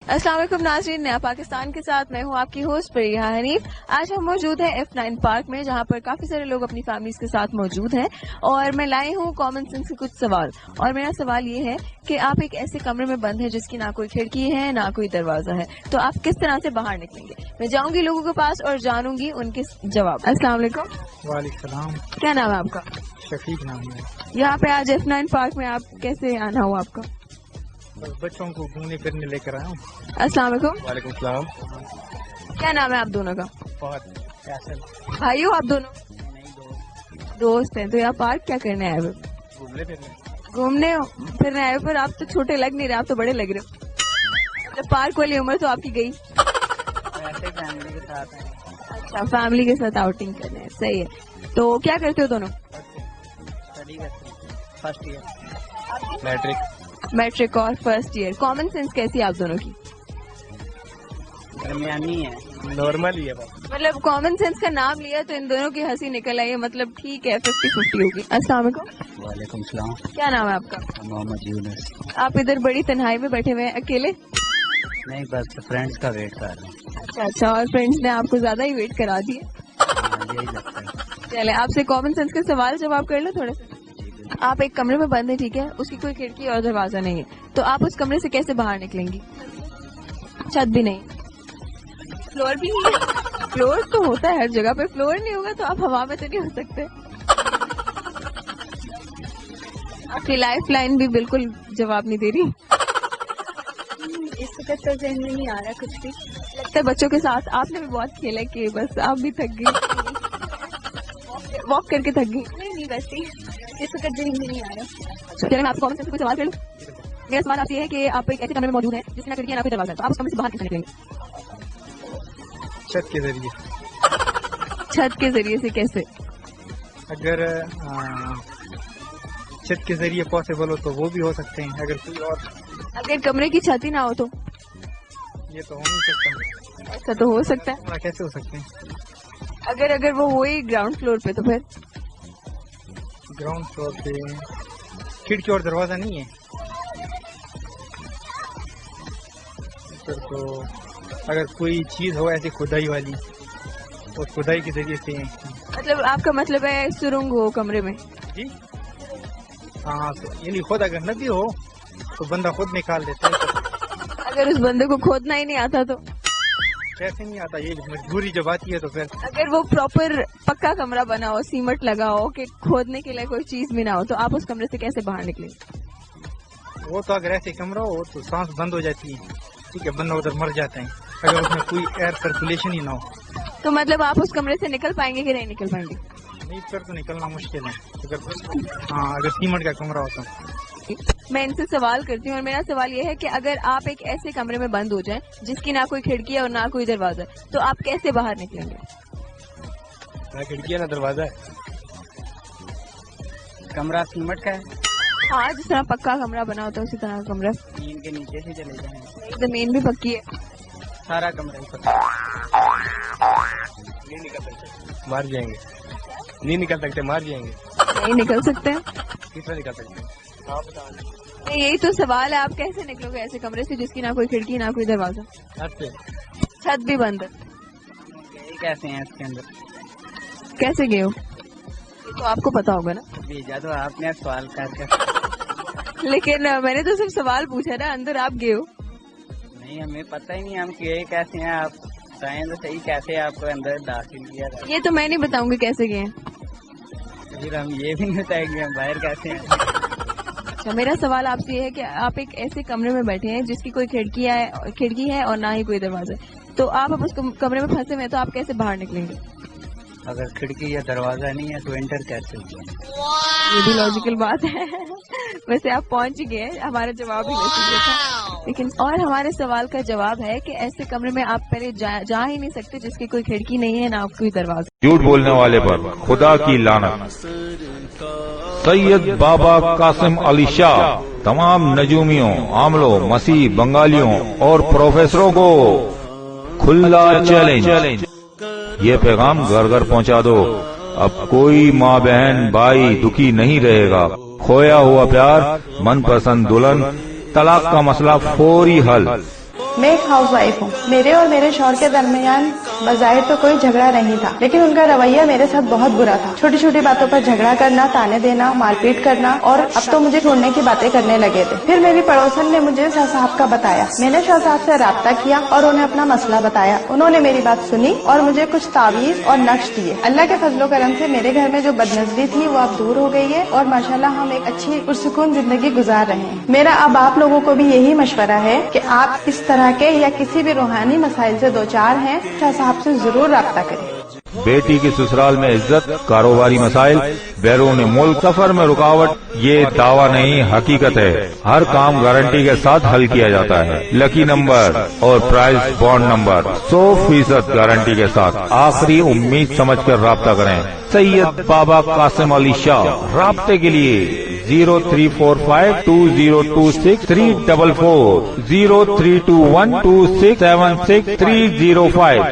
अस्सलाम वालेकुम नाज़रीन, नया पाकिस्तान के साथ मैं हूँ आपकी होस्ट परिहा हनीफ। आज हम मौजूद हैं F9 पार्क में, जहाँ पर काफी सारे लोग अपनी फैमिलीज के साथ मौजूद हैं और मैं लाई हूँ कॉमन सेंस के कुछ सवाल। और मेरा सवाल ये है कि आप एक ऐसे कमरे में बंद हैं जिसकी ना कोई खिड़की है ना कोई दरवाजा है, तो आप किस तरह से बाहर निकलेंगे? मैं जाऊंगी लोगों के पास और जानूंगी उनके जवाब। अस्सलाम वालेकुम। वालेकुम सलाम। क्या नाम है आपका? शफीक नाम है। यहाँ पे आज F9 पार्क में आप कैसे आना हुआ आपका? बच्चों को घूमने फिरने लेकर आया हूँ। अस्सलाम वालेकुम। वालेकुम सलाम। क्या नाम है आप दोनों का? फैसल। भाई हो आप दोनों? दोस्त हैं। तो यहाँ पार्क क्या करने आए हो? घूमने फिरने। घूमने फिरने आए हो, पर आप तो छोटे लग नहीं रहे, आप तो बड़े लग रहे हो। मतलब पार्क वाली उम्र तो आपकी गई। ऐसे फैमिली के साथ हैं। अच्छा, फैमिली के साथ आउटिंग करने हैं, सही है। तो क्या करते हो दोनों? स्टडी करते हैं। फर्स्ट ईयर मैट्रिक और फर्स्ट ईयर। कॉमन सेंस कैसी है आप दोनों की? दरमियानी है, नॉर्मल ही है बस। मतलब कॉमन सेंस का नाम लिया तो इन दोनों की हंसी निकल आई है, मतलब ठीक है 50-50 होगी। अस्सलाम वालेकुम। वालेकुम सलाम। क्या नाम है आपका? मोहम्मद यूनुस। आप इधर बड़ी तन्हाई में बैठे हुए हैं अकेले? नहीं, बस फ्रेंड्स का वेट कर रहे हैं। अच्छा, और फ्रेंड्स ने आपको ज्यादा ही वेट करा दिया। यही लगता है। चले आपसे कॉमन सेंस के सवाल जवाब कर लो थोड़े से। आप एक कमरे में बंद है, ठीक है, उसकी कोई खिड़की और दरवाजा नहीं है, तो आप उस कमरे से कैसे बाहर निकलेंगी? छत भी नहीं, फ्लोर भी नहीं है। फ्लोर तो होता है हर जगह पे, फ्लोर नहीं होगा तो आप हवा में तो नहीं हो सकते। आपकी लाइफ लाइन भी बिल्कुल जवाब नहीं दे रही। इस वक्त तो ज़हन में नहीं आ रहा कुछ भी। लगता है बच्चों के साथ आपने भी बहुत खेला कि बस आप भी थक गई, वॉक करके थक गई। नहीं वैसे इस वक्त ज़हन में नहीं आ रहा। चलिए मैं आपको कॉमन सेंस से कुछ सवाल कर लूं। मेरा सवाल आपसे ये है कि आप एक ऐसे कमरे में मौजूद हैं जिसमें ना खिड़की ना कोई दरवाजा है, तो आप उस कमरे से बाहर कैसे निकलेंगे? छत के जरिए। छत के जरिए से कैसे? अगर छत के जरिए पॉसिबल हो तो वो भी हो सकते हैं। अगर कोई और, अगर कमरे की छत ही ना हो तो? ये तो हो नहीं सकता। ऐसा तो हो सकता है। कैसे हो सकते हैं? अगर वो वही ग्राउंड फ्लोर पे, तो फिर? ग्राउंड फ्लोर पे खिड़की और दरवाजा नहीं है, फिर तो अगर कोई चीज हो ऐसी खुदाई वाली, और खुदाई के जरिए से। मतलब आपका मतलब है सुरंग हो कमरे में? जी हाँ, यानी खुद अगर नदी हो तो बंदा खुद निकाल देता है। अगर उस बंदे को खोदना ही नहीं आता तो? कैसे नहीं आता, ये मजबूरी जब आती है तो फिर। अगर वो प्रॉपर पक्का कमरा बना हो, सीमेंट लगा हो, कि खोदने के लिए कोई चीज भी ना हो, तो आप उस कमरे से कैसे बाहर निकलेंगे? वो तो अगर ऐसे कमरा हो तो सांस बंद हो जाती है, ठीक है, बंदा उधर मर जाता है अगर उसमें कोई एयर सर्कुलेशन ही ना हो। तो मतलब आप उस कमरे से निकल पाएंगे कि नहीं निकल पाएंगे? नहीं, फिर तो निकलना मुश्किल है। अगर सीमेंट का कमरा हो तो। मैं इनसे सवाल करती हूँ और मेरा सवाल ये है कि अगर आप एक ऐसे कमरे में बंद हो जाएं जिसकी ना कोई खिड़की है और ना कोई दरवाजा है, तो आप कैसे बाहर निकलेंगे? ना खिड़की है ना दरवाजा है, कमरा सीमेंट का है। हाँ, जिस तरह पक्का कमरा बना होता है उसी तरह का कमरा। जमीन के नीचे से चले जाएंगे। जमीन भी पक्की है, सारा कमरा ही पक्का। नहीं निकल सकते, मार जाएंगे। नहीं निकल सकते, मार जाएंगे। नहीं निकल सकते हैं? किस तरह निकल सकते हैं? नहीं, यही तो सवाल है, आप कैसे निकलोगे ऐसे कमरे से जिसकी ना कोई खिड़की ना कोई दरवाजा? छत भी बंद है। कैसे हैं इसके अंदर? कैसे गए हो? तो आपको पता होगा ना। भेजा तो आपने सवाल करके। लेकिन मैंने तो सिर्फ सवाल पूछा ना, अंदर आप गए हो। नहीं, हमें पता ही नहीं हम गए कैसे हैं। आप बताएं तो सही, कैसे आपको अंदर दाखिल किया? ये तो मैं नहीं बताऊंगी कैसे गए हैं। फिर हम ये भी नहीं बताएंगे हम बाहर कैसे हैं। अच्छा, मेरा सवाल आपसे ये है कि आप एक ऐसे कमरे में बैठे हैं जिसकी कोई खिड़की है और ना ही कोई दरवाजा है, तो आप अब उस कमरे में फंसे हुए हैं, तो आप कैसे बाहर निकलेंगे? अगर खिड़की या दरवाजा नहीं है तो एंटर कैसे होगा? ये भी लॉजिकल बात है। वैसे आप पहुंच ही गए, हमारा जवाब ही वैसे ये था। लेकिन और हमारे सवाल का जवाब है कि ऐसे कमरे में आप पहले जा ही नहीं सकते जिसकी कोई खिड़की नहीं है ना कोई दरवाजा। झूठ बोलने वाले पर खुदा की लानत। सैयद बाबा कासिम अली शाह तमाम नजूमियों, आमलों, मसीह, बंगालियों और प्रोफेसरों को खुला चैलेंज, ये पैगाम घर घर पहुंचा दो। अब कोई माँ बहन भाई दुखी नहीं रहेगा। खोया हुआ प्यार, मनपसंद दुल्हन, तलाक का मसला फौरी हल। میں ایک ہاؤس وائف ہوں. میرے اور میرے شوہر کے درمیان بظاہر تو کوئی جھگڑا نہیں تھا، لیکن ان کا رویہ میرے ساتھ بہت برا تھا. چھوٹی چھوٹی باتوں پر جھگڑا کرنا، تانے دینا، مار پیٹ کرنا، اور اب تو مجھے چھوڑنے کی باتیں کرنے لگے تھے. پھر میری پڑوسن نے مجھے شاہ صاحب کا بتایا. میں نے شاہ صاحب سے رابطہ کیا اور انہیں اپنا مسئلہ بتایا. انہوں نے میری بات سنی اور مجھے کچھ تعویذ اور نقش دیے. اللہ کے فضل و کرم سے میرے گھر میں جو بدنظری تھی وہ اب دور ہو گئی ہے اور ماشاءاللہ ہم ایک اچھی پرسکون زندگی گزار رہے ہیں. میرا اب آپ لوگوں کو بھی یہی مشورہ ہے کہ آپ اس طرح کے یا کسی بھی روحانی مسائل سے دوچار ہیں، شاہ صاحب سے ضرور رابطہ کریں. بیٹی کی سسرال میں عزت، کاروباری مسائل، بیرون ملک سفر میں رکاوٹ، یہ دعویٰ نہیں حقیقت ہے. ہر کام گارنٹی کے ساتھ حل کیا جاتا ہے. لکی نمبر اور پرائز بانڈ نمبر 100% گارنٹی کے ساتھ. آخری امید سمجھ کر رابطہ کریں. سید بابا قاسم علی شاہ. رابطے کے لیے 03452026 344 03212676 305.